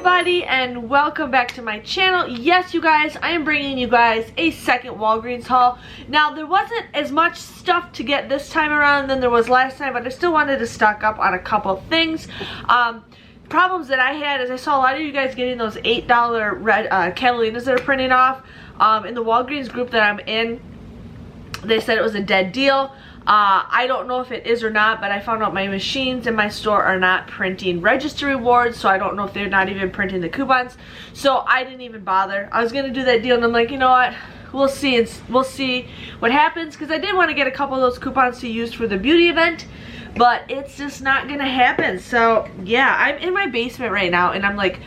everybody, and welcome back to my channel. Yes, you guys, I am bringing you guys a second Walgreens haul. Now, there wasn't as much stuff to get this time around than there was last time, but I still wanted to stock up on a couple things. Problems that I had is I saw a lot of you guys getting those $8 red Catalinas that are printing off. In the Walgreens group that I'm in, they said it was a dead deal. I don't know if it is or not, but I found out my machines in my store are not printing register rewards, so I don't know if they're not even printing the coupons. So I didn't even bother. I was gonna do that deal, and I'm like, you know what? We'll see. We'll see what happens, because I did want to get a couple of those coupons to use for the beauty event, but it's just not gonna happen. So yeah, I'm in my basement right now, and I'm like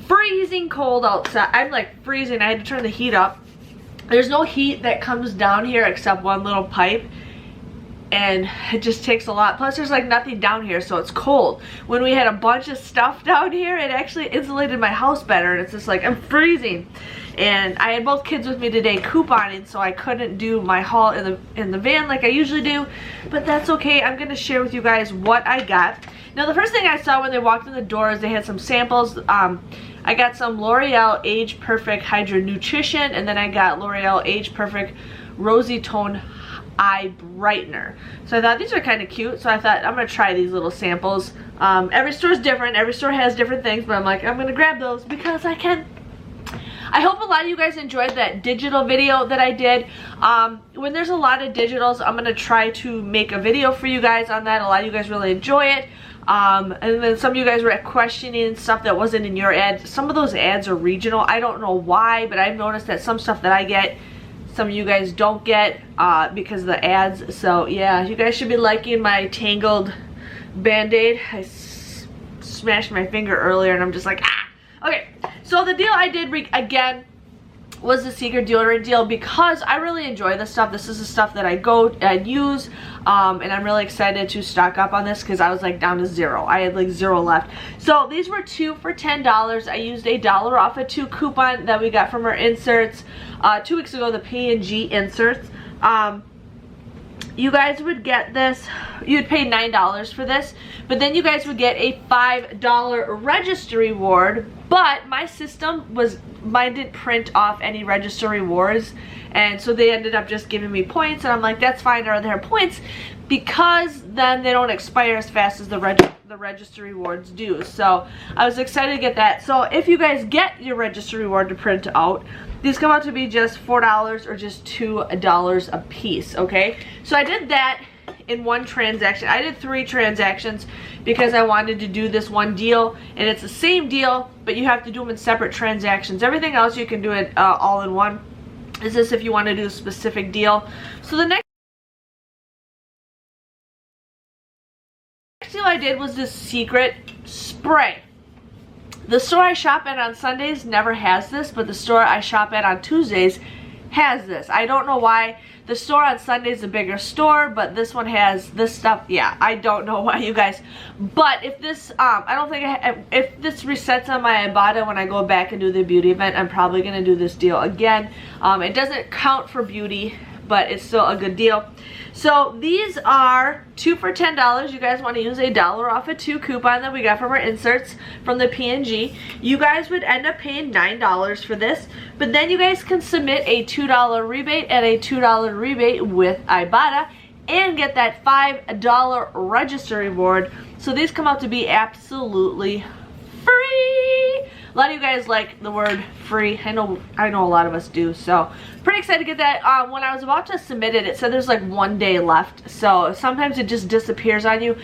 freezing cold outside. I'm like freezing. I had to turn the heat up. There's no heat that comes down here except one little pipe, and it just takes a lot. Plus there's like nothing down here, so it's cold. When we had a bunch of stuff down here, it actually insulated my house better, and it's just like I'm freezing. And I had both kids with me today couponing, so I couldn't do my haul in the van like I usually do, but that's okay. I'm gonna share with you guys what I got. Now, the first thing I saw when they walked in the door is they had some samples. I got some L'Oreal Age Perfect Hydra Nutrition, and then I got L'Oreal Age Perfect Rosy Tone Eye Brightener. So I thought these are kind of cute, so I thought I'm gonna try these little samples. Every store is different, every store has different things, but I'm like, I'm gonna grab those because I can. I hope a lot of you guys enjoyed that digital video that I did. When there's a lot of digitals, I'm gonna try to make a video for you guys on that. A lot of you guys really enjoy it. And then some of you guys were questioning stuff that wasn't in your ad. Some of those ads are regional. I don't know why, but I've noticed that some stuff that I get, some of you guys don't get because of the ads. So yeah, you guys should be liking my Tangled Band-Aid. I smashed my finger earlier and I'm just like, ah! Okay, so the deal I did again was the secret deodorant deal because I really enjoy this stuff. This is the stuff that I go and use, and I'm really excited to stock up on this because I was like down to zero. I had like zero left. So these were 2 for $10. I used a $1 off a 2 coupon that we got from our inserts 2 weeks ago, the P&G inserts. You guys would get this, you'd pay $9 for this, but then you guys would get a $5 register reward, but my system was, mine didn't print off any register rewards, and so they ended up just giving me points, and I'm like, that's fine, I'd rather have points, because then they don't expire as fast as the register rewards do. So I was excited to get that. So if you guys get your register reward to print out, these come out to be just $4 or just $2 a piece, okay? So I did that in one transaction. I did 3 transactions because I wanted to do this one deal, and it's the same deal, but you have to do them in separate transactions. Everything else you can do it all in one. Is this if you want to do a specific deal. So the next deal I did was this secret spray. The store I shop at on Sundays never has this, but the store I shop at on Tuesdays has this. I don't know why. The store on Sunday is a bigger store, but this one has this stuff. Yeah, I don't know why, you guys. But if this, I don't think if this resets on my Ibotta when I go back and do the beauty event, I'm probably gonna do this deal again. It doesn't count for beauty, but it's still a good deal. So these are 2 for $10. You guys want to use a $1 off a 2 coupon that we got from our inserts from the P&G. You guys would end up paying $9 for this, but then you guys can submit a $2 rebate and a $2 rebate with Ibotta and get that $5 register reward. So these come out to be absolutely free. A lot of you guys like the word free. I know a lot of us do. So pretty excited to get that. When I was about to submit it, it said there's like 1 day left. So sometimes it just disappears on you.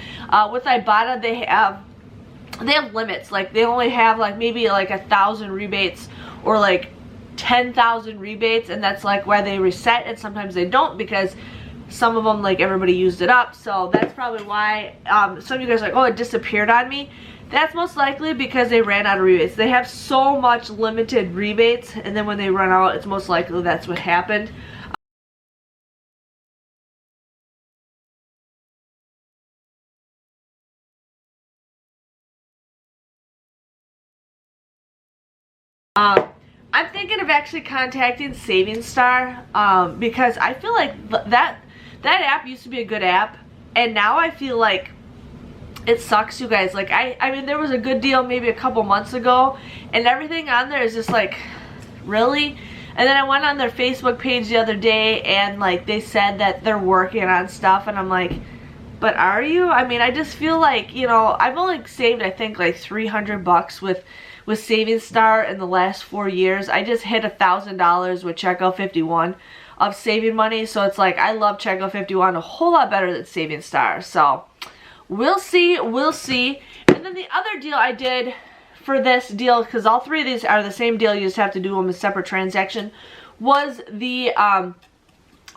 With Ibotta, they have limits. Like they only have like maybe like 1,000 rebates or like 10,000 rebates, and that's like why they reset, and sometimes they don't because some of them, like, everybody used it up. So that's probably why some of you guys are like, oh, it disappeared on me. That's most likely because they ran out of rebates. They have so much limited rebates, and then when they run out, it's most likely that's what happened. I'm thinking of actually contacting Savings Star because I feel like that app used to be a good app, and now I feel like it sucks, you guys. Like, I mean, there was a good deal maybe a couple months ago, and everything on there is just like, really? And then I went on their Facebook page the other day, and like they said that they're working on stuff, and I'm like, but are you? I mean, I just feel like, you know, I've only saved, I think, like $300 with Savings Star in the last 4 years. I just hit $1,000 with Checkout 51 of saving money, so it's like I love Checkout 51 a whole lot better than Savings Star. So we'll see, we'll see. And then the other deal I did for this deal, because all three of these are the same deal, you just have to do them a separate transaction, was the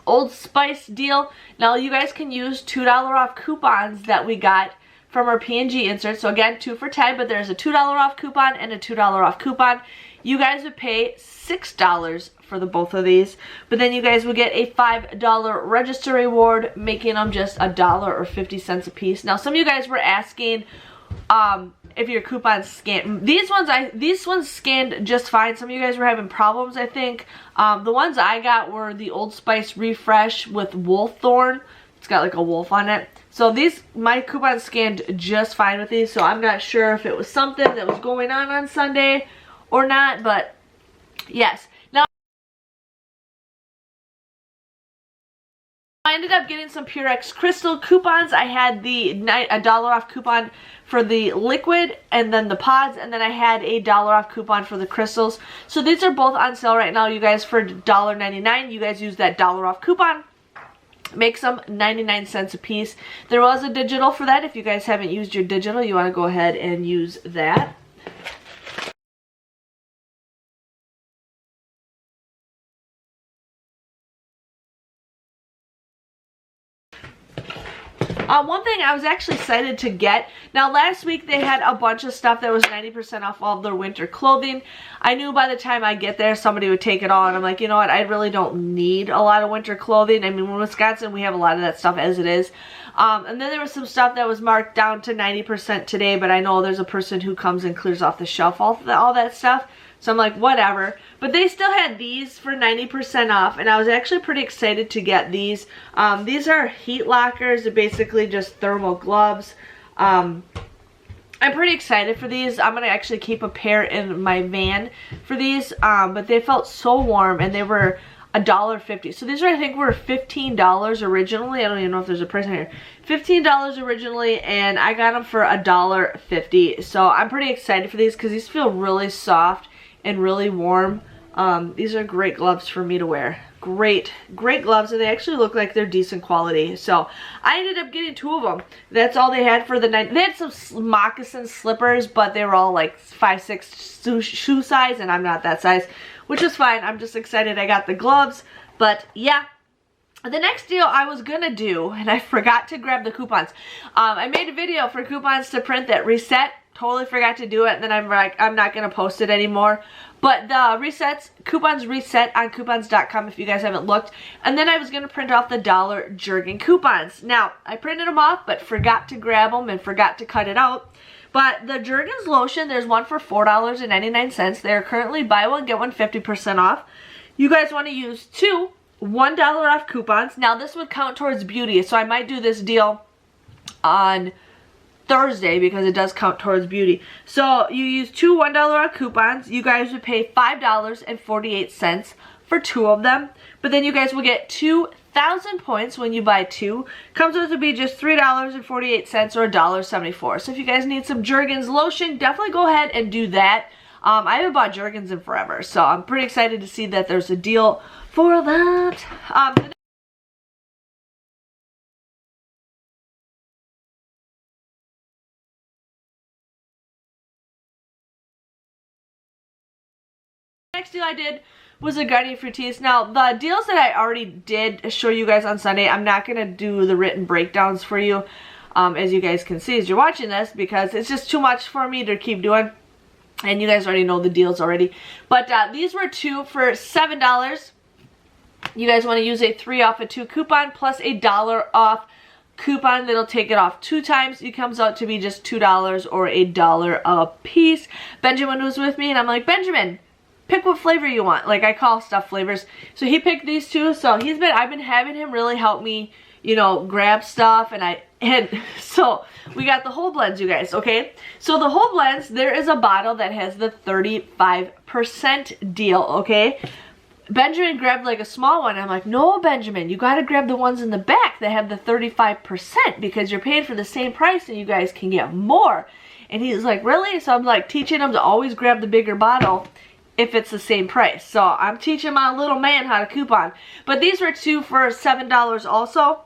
Old Spice deal. Now you guys can use $2 off coupons that we got from our P&G insert. So again, 2 for $10, but there's a $2 off coupon and a $2 off coupon. You guys would pay $6 for the both of these, but then you guys would get a $5 register reward, making them just $1 or 50 cents a piece. Now some of you guys were asking if your coupons scanned. These ones scanned just fine. Some of you guys were having problems, I think. The ones I got were the Old Spice Refresh with Wolf Thorn. It's got like a wolf on it. So these, my coupons scanned just fine with these, so I'm not sure if it was something that was going on Sunday or not, but yes. Now I ended up getting some Purex Crystal coupons. I had the $1 off coupon for the liquid and then the pods, and then I had a $1 off coupon for the crystals. So these are both on sale right now, you guys, for $1.99. You guys use that $1 off coupon. Makes them 99 cents a piece. There was a digital for that. If you guys haven't used your digital, you want to go ahead and use that. One thing I was actually excited to get. Now last week they had a bunch of stuff that was 90% off all of their winter clothing. I knew by the time I get there somebody would take it all, and I'm like, you know what, I really don't need a lot of winter clothing. I mean, in Wisconsin we have a lot of that stuff as it is. And then there was some stuff that was marked down to 90% today, but I know there's a person who comes and clears off the shelf all that stuff. So I'm like, whatever. But they still had these for 90% off, and I was actually pretty excited to get these. These are heat lockers. They're basically just thermal gloves. I'm pretty excited for these. I'm going to actually keep a pair in my van for these. But they felt so warm, and they were $1.50. So these are, I think, were $15 originally. I don't even know if there's a price on here. $15 originally, and I got them for $1.50. So I'm pretty excited for these because these feel really soft and really warm. These are great gloves for me to wear. Great gloves, and they actually look like they're decent quality. So I ended up getting 2 of them. That's all they had for the night. They had some moccasin slippers, but they were all like 5'6" shoe size, and I'm not that size, which is fine. I'm just excited I got the gloves. But yeah, the next deal I was gonna do, and I forgot to grab the coupons. I made a video for coupons to print that reset. Totally forgot to do it, and then I'm like, I'm not gonna post it anymore. But the coupons reset on coupons.com if you guys haven't looked. And then I was gonna print off the $1 Jergens coupons. Now, I printed them off, but forgot to grab them and forgot to cut it out. But the Jergens lotion, there's one for $4.99. They are currently buy one, get one 50% off. You guys wanna use 2 $1 off coupons. Now, this would count towards beauty, so I might do this deal on Thursday because it does count towards beauty. So you use 2 $1 off coupons. You guys would pay $5.48 for 2 of them. But then you guys will get 2,000 points when you buy 2. Comes out to be just $3.48 or $1.74. So if you guys need some Jergens lotion, definitely go ahead and do that. I haven't bought Jergens in forever, so I'm pretty excited to see that there's a deal for that. Next deal I did was a Garnier Fructis. Now, the deals that I already did show you guys on Sunday, I'm not going to do the written breakdowns for you, as you guys can see as you're watching this, because it's just too much for me to keep doing, and you guys already know the deals already. But these were 2 for $7. You guys want to use a 3 off of 2 coupon plus a $1 off coupon that'll take it off 2 times. It comes out to be just $2 or $1 a piece. Benjamin was with me, and I'm like, Benjamin, pick what flavor you want. Like, I call stuff flavors. So he picked these 2. So I've been having him really help me you know, grab stuff, and so we got the whole blends, you guys, okay? So the whole blends, there is a bottle that has the 35% deal, okay? Benjamin grabbed like a small one. I'm like, no, Benjamin, you gotta grab the ones in the back that have the 35% because you're paying for the same price and you guys can get more. And he's like, really? So I'm like teaching him to always grab the bigger bottle if it's the same price. So I'm teaching my little man how to coupon. But these were 2 for $7 also,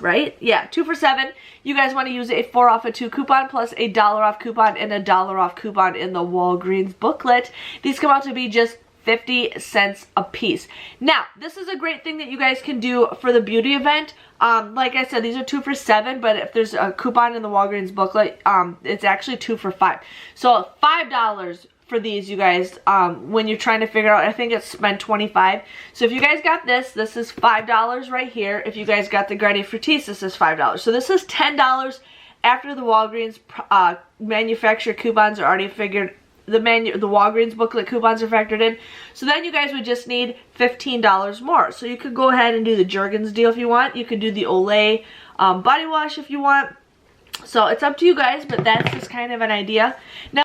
right? Yeah, 2 for $7. You guys want to use a 4 off of 2 coupon plus a $1 off coupon and a $1 off coupon in the Walgreens booklet. These come out to be just 50 cents a piece. Now, this is a great thing that you guys can do for the beauty event. Like I said, these are 2 for $7, but if there's a coupon in the Walgreens booklet, it's actually 2 for $5. So $5 for these, you guys, when you're trying to figure out, I think it's spent $25. So if you guys got this is $5 right here. If you guys got the Garnier Fructis, this is $5. So this is $10 after the Walgreens manufacturer coupons are already figured. The Walgreens booklet coupons are factored in. So then you guys would just need $15 more. So you could go ahead and do the Jergens deal if you want. You could do the Olay body wash if you want. So it's up to you guys, but that's just kind of an idea. Now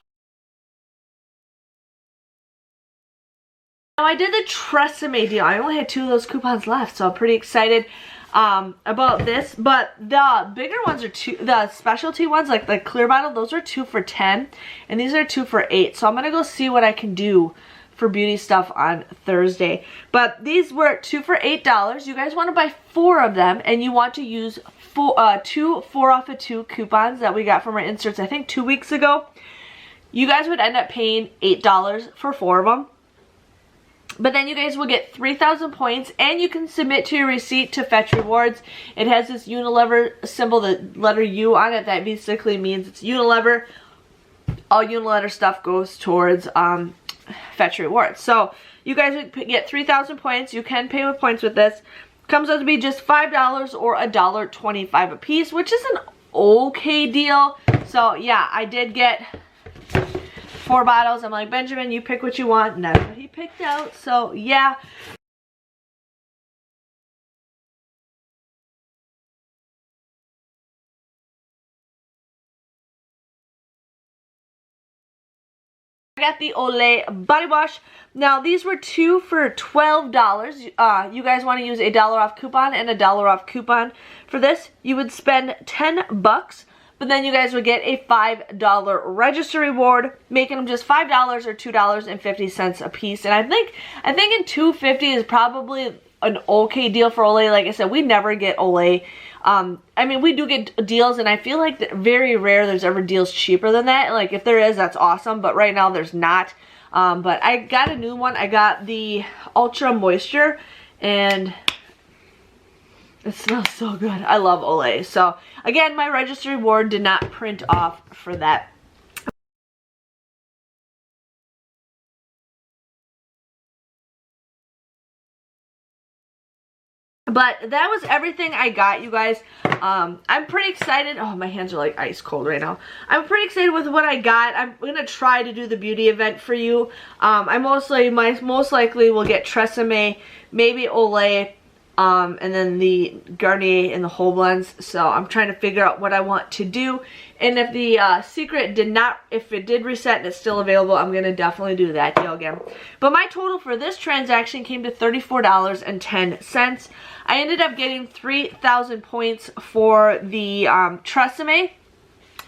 I did the Tresemme deal. I only had 2 of those coupons left, so I'm pretty excited about this. But the bigger ones are the specialty ones, like the clear bottle, those are 2 for $10, and these are 2 for $8. So I'm gonna go see what I can do for beauty stuff on Thursday. But these were 2 for $8. You guys want to buy 4 of them, and you want to use 2 4 off of 2 coupons that we got from our inserts, I think 2 weeks ago. You guys would end up paying $8 for 4 of them. But then you guys will get 3,000 points, and you can submit to your receipt to fetch rewards. It has this Unilever symbol, the letter U on it. That basically means it's Unilever. All Unilever stuff goes towards fetch rewards. So you guys would get 3,000 points. You can pay with points with this. Comes out to be just $5 or $1.25 a piece, which is an okay deal. So yeah, I did get 4 bottles. I'm like, Benjamin, you pick what you want, and that's what he picked out. So yeah. I got the Olay body wash. Now these were 2 for $12. You guys want to use a $1 off coupon and a $1 off coupon for this. You would spend $10. But then you guys would get a $5 register reward, making them just $5 or $2.50 a piece. And I think in $2.50 is probably an okay deal for Olay. Like I said, we never get Olay. I mean, we do get deals, and I feel like very rare there's ever deals cheaper than that. Like if there is, that's awesome. But right now there's not. But I got a new one. I got the Ultra Moisture, and it smells so good. I love Olay. So again, my register reward did not print off for that. But that was everything I got, you guys. I'm pretty excited. Oh, my hands are like ice cold right now. I'm pretty excited with what I got. I'm gonna try to do the beauty event for you. I most likely will get Tresemme, maybe Olay, and then the Garnier and the whole blends. So I'm trying to figure out what I want to do. And if the secret if it did reset and it's still available, I'm gonna definitely do that deal again. But my total for this transaction came to $34.10. I ended up getting 3,000 points for the Tresemme,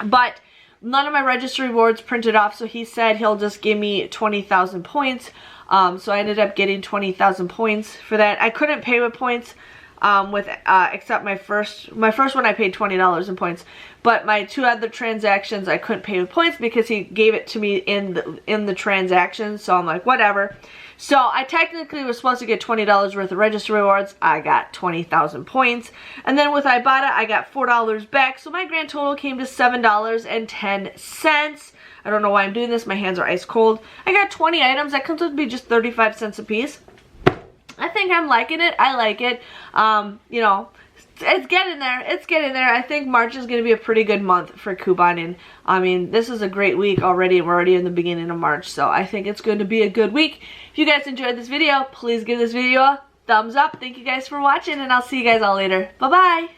but none of my register rewards printed off, so he said he'll just give me 20,000 points. So I ended up getting 20,000 points for that. I couldn't pay with points except my first one I paid $20 in points, but my 2 other transactions I couldn't pay with points because he gave it to me in the transaction. So I'm like, whatever. So I technically was supposed to get $20 worth of register rewards. I got 20,000 points, and then with Ibotta I got $4 back. So my grand total came to $7.10. I don't know why I'm doing this. My hands are ice cold. I got 20 items. That comes out to be just 35 cents a piece. I think I'm liking it. I like it. You know, it's getting there. It's getting there. I think March is going to be a pretty good month for couponing. I mean, this is a great week already. We're already in the beginning of March, so I think it's going to be a good week. If you guys enjoyed this video, please give this video a thumbs up. Thank you guys for watching, and I'll see you guys all later. Bye-bye.